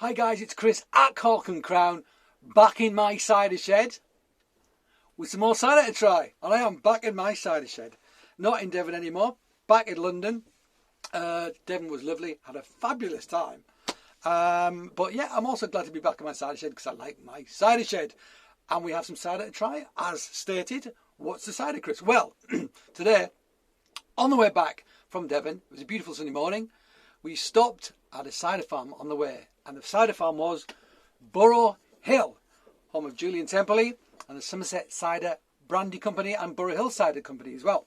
Hi guys, it's Chris at Cork and Crown, back in my cider shed with some more cider to try. And I am back in my cider shed, not in Devon anymore, back in London. Devon was lovely, had a fabulous time. But yeah, I'm also glad to be back in my cider shed because I like my cider shed. And we have some cider to try, as stated. What's the cider, Chris? Well, today, on the way back from Devon, it was a beautiful sunny morning. We stopped at a cider farm on the way. And the cider farm was Burrow Hill, home of Julian Temperley and the Somerset Cider Brandy Company and Burrow Hill Cider Company as well.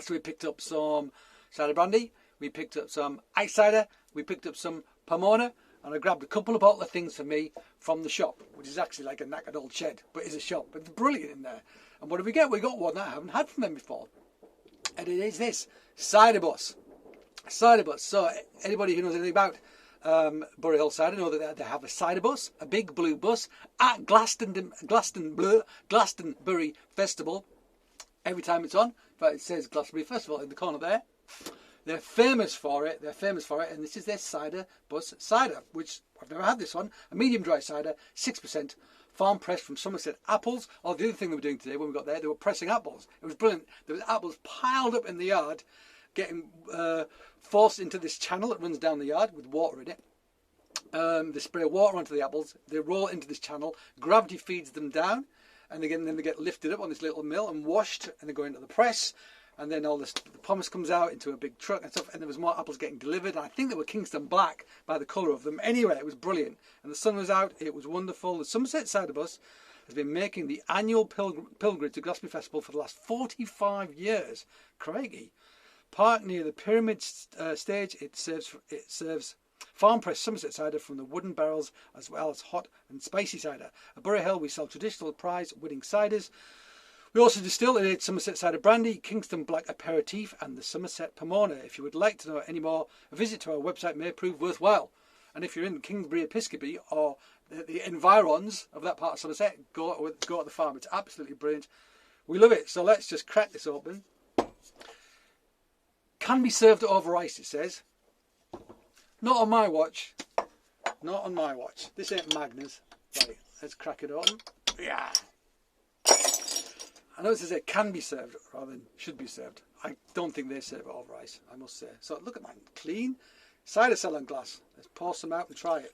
So we picked up some cider brandy, we picked up some ice cider, we picked up some Pomona, and I grabbed a couple of bottle of things for me from the shop, which is actually like a knackered old shed, but it's a shop. But it's brilliant in there. And what did we get? We got one that I haven't had from them before. And it is this, Cider Bus. Cider Bus. So anybody who knows anything about Burrow Hill Cider know that they have a cider bus, a big blue bus at Glastonbury Festival. Every time it's on, in fact it says Glastonbury Festival in the corner there. They're famous for it. And this is their Cider Bus cider, which I've never had this one. A medium dry cider, 6%, farm pressed from Somerset apples. Oh, the other thing they were doing today when we got there, they were pressing apples. It was brilliant. There was apples piled up in the yard, getting forced into this channel that runs down the yard with water in it. They spray water onto the apples, they roll into this channel, gravity feeds them down, and then they get lifted up on this little mill and washed, and they go into the press, and then all the pomace comes out into a big truck and stuff, and there was more apples getting delivered, and I think they were Kingston Black by the colour of them. Anyway, it was brilliant, and the sun was out, it was wonderful. The Somerset Cider Bus has been making the annual pilgrimage to Glastonbury Festival for the last 45 years. Craigie. Parked near the pyramid stage, it serves farm-pressed Somerset cider from the wooden barrels, as well as hot and spicy cider. At Burrow Hill, we sell traditional prize-winning ciders. We also distill and age Somerset Cider Brandy, Kingston Black Aperitif, and the Somerset Pomona. If you would like to know any more, a visit to our website may prove worthwhile. And if you're in Kingsbury Episcopi or the environs of that part of Somerset, go to the farm. It's absolutely brilliant. We love it. So let's just crack this open. Can be served over ice, it says. Not on my watch. Not on my watch. This ain't Magners. Right, let's crack it open. Yeah. I know it says it can be served rather than should be served. I don't think they serve it over ice, I must say. So look at mine. Clean. Cider cellar glass. Let's pour some out and try it.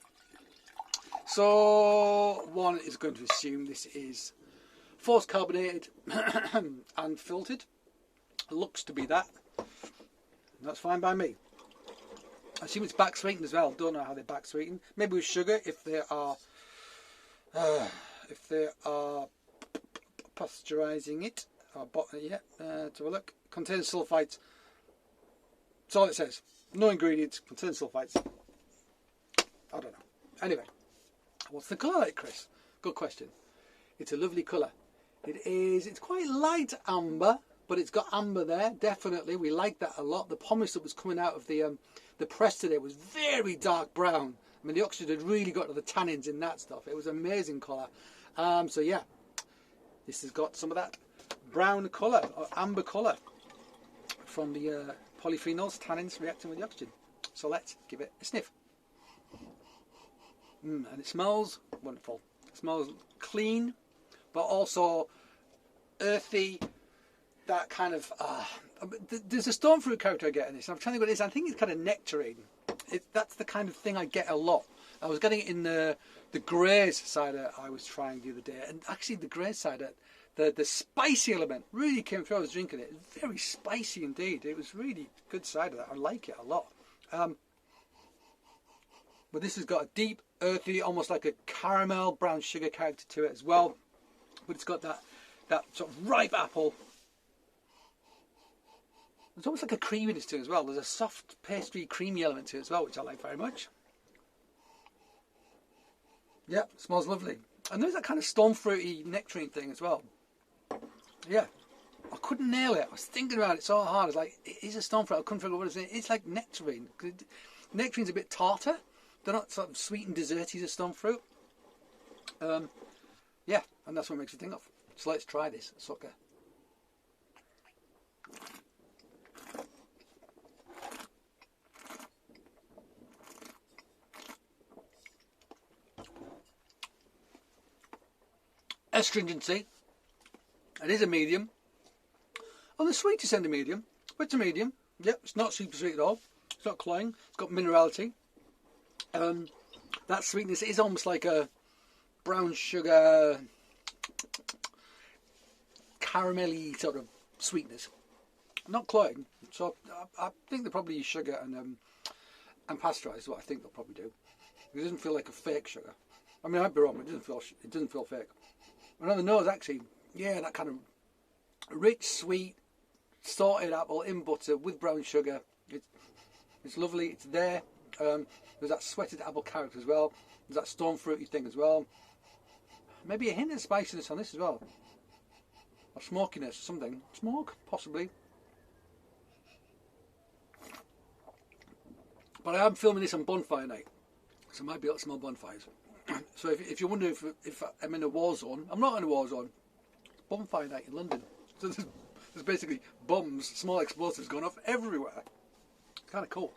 So one is going to assume this is force carbonated and filtered. Looks to be that. That's fine by me. I assume it's back sweetened as well. Don't know how they back sweeten. Maybe with sugar if they are pasteurising it. To have a look. Contains sulfites. That's all it says. No ingredients. Contains sulfites. I don't know. Anyway, what's the colour like, Chris? Good question. It's a lovely colour. It is. It's quite light amber. But it's got amber there, definitely. We like that a lot. The pomace that was coming out of the press today was very dark brown. I mean, the oxygen had really got to the tannins in that stuff. It was amazing colour. So yeah, this has got some of that brown colour, or amber colour, from the polyphenols, tannins reacting with the oxygen. So let's give it a sniff. And it smells wonderful. It smells clean, but also earthy. That kind of there's a stone fruit character I get in this. I'm trying to think what it is. I think it's kind of nectarine. That's the kind of thing I get a lot. I was getting it in the Grey's cider I was trying the other day, and actually the Grey's cider, the spicy element really came through. I was drinking it. Very spicy indeed. It was really good cider. I like it a lot. But this has got a deep, earthy, almost like a caramel brown sugar character to it as well. But it's got that sort of ripe apple. There's almost like a creaminess to it as well. There's a soft pastry creamy element to it as well, which I like very much. Yeah, smells lovely. And there's that kind of stone fruity nectarine thing as well. Yeah, I couldn't nail it. I was thinking about it so hard. I was like, it is a stone fruit. I couldn't figure out what it is. It's like nectarine. Nectarine's a bit tartar. They're not sort of sweet and desserty as stone fruit. Yeah, and that's what makes it think of. So let's try this sucker. Astringency, it is a medium. On the sweetest end of medium, but it's a medium. Yep, it's not super sweet at all. It's not cloying. It's got minerality. That sweetness is almost like a brown sugar, caramelly sort of sweetness. Not cloying. So I think they probably use sugar and pasteurised is what I think they'll probably do. It doesn't feel like a fake sugar. I mean, I might be wrong, but it doesn't feel fake. And on the nose, actually, yeah, that kind of rich, sweet, salted apple in butter with brown sugar. It's lovely. It's there. There's that sweated apple character as well. There's that stone fruity thing as well. Maybe a hint of spiciness on this as well. Or smokiness, something. Smoke, possibly. But I am filming this on bonfire night, so I might be able to smell bonfires. So if you're wondering if I'm in a war zone, I'm not in a war zone. It's bonfire night in London. So there's basically bombs, small explosives going off everywhere. Kind of cool.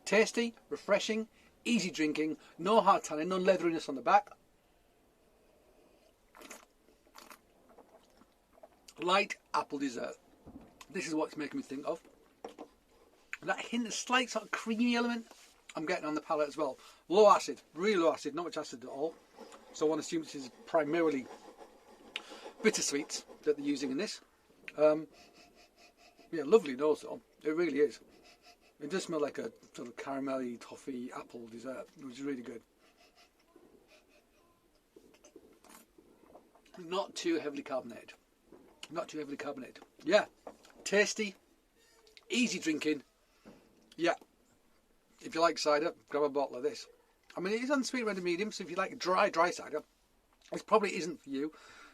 Tasty, refreshing, easy drinking, no hard tannin, no leatheriness on the back. Light apple dessert. This is what it's making me think of. That hint of slight sort of creamy element I'm getting on the palate as well. Low acid, really low acid, not much acid at all. So I want to assume this is primarily bittersweets that they're using in this. Yeah, lovely nose though. It really is. It does smell like a sort of caramelly, toffee, apple dessert, which is really good. Not too heavily carbonated. Not too heavily carbonated. Yeah, tasty, easy drinking. Yeah, if you like cider, grab a bottle of this. I mean, it is on the sweet end of medium, so if you like dry cider, this probably isn't for you.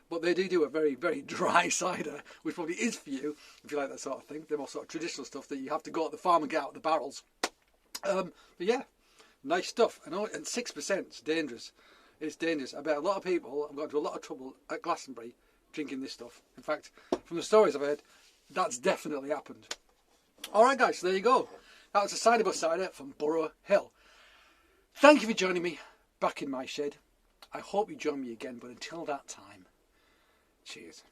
But they do a very, very dry cider, which probably is for you, if you like that sort of thing. They're more sort of traditional stuff that you have to go to the farm and get out the barrels. But yeah, nice stuff. And 6% is dangerous. It's dangerous. I bet a lot of people have got into a lot of trouble at Glastonbury drinking this stuff. In fact, from the stories I've heard, that's definitely happened. Alright guys, so there you go. That was a Cider Bus cider from Burrow Hill. Thank you for joining me back in my shed. I hope you join me again, but until that time, cheers.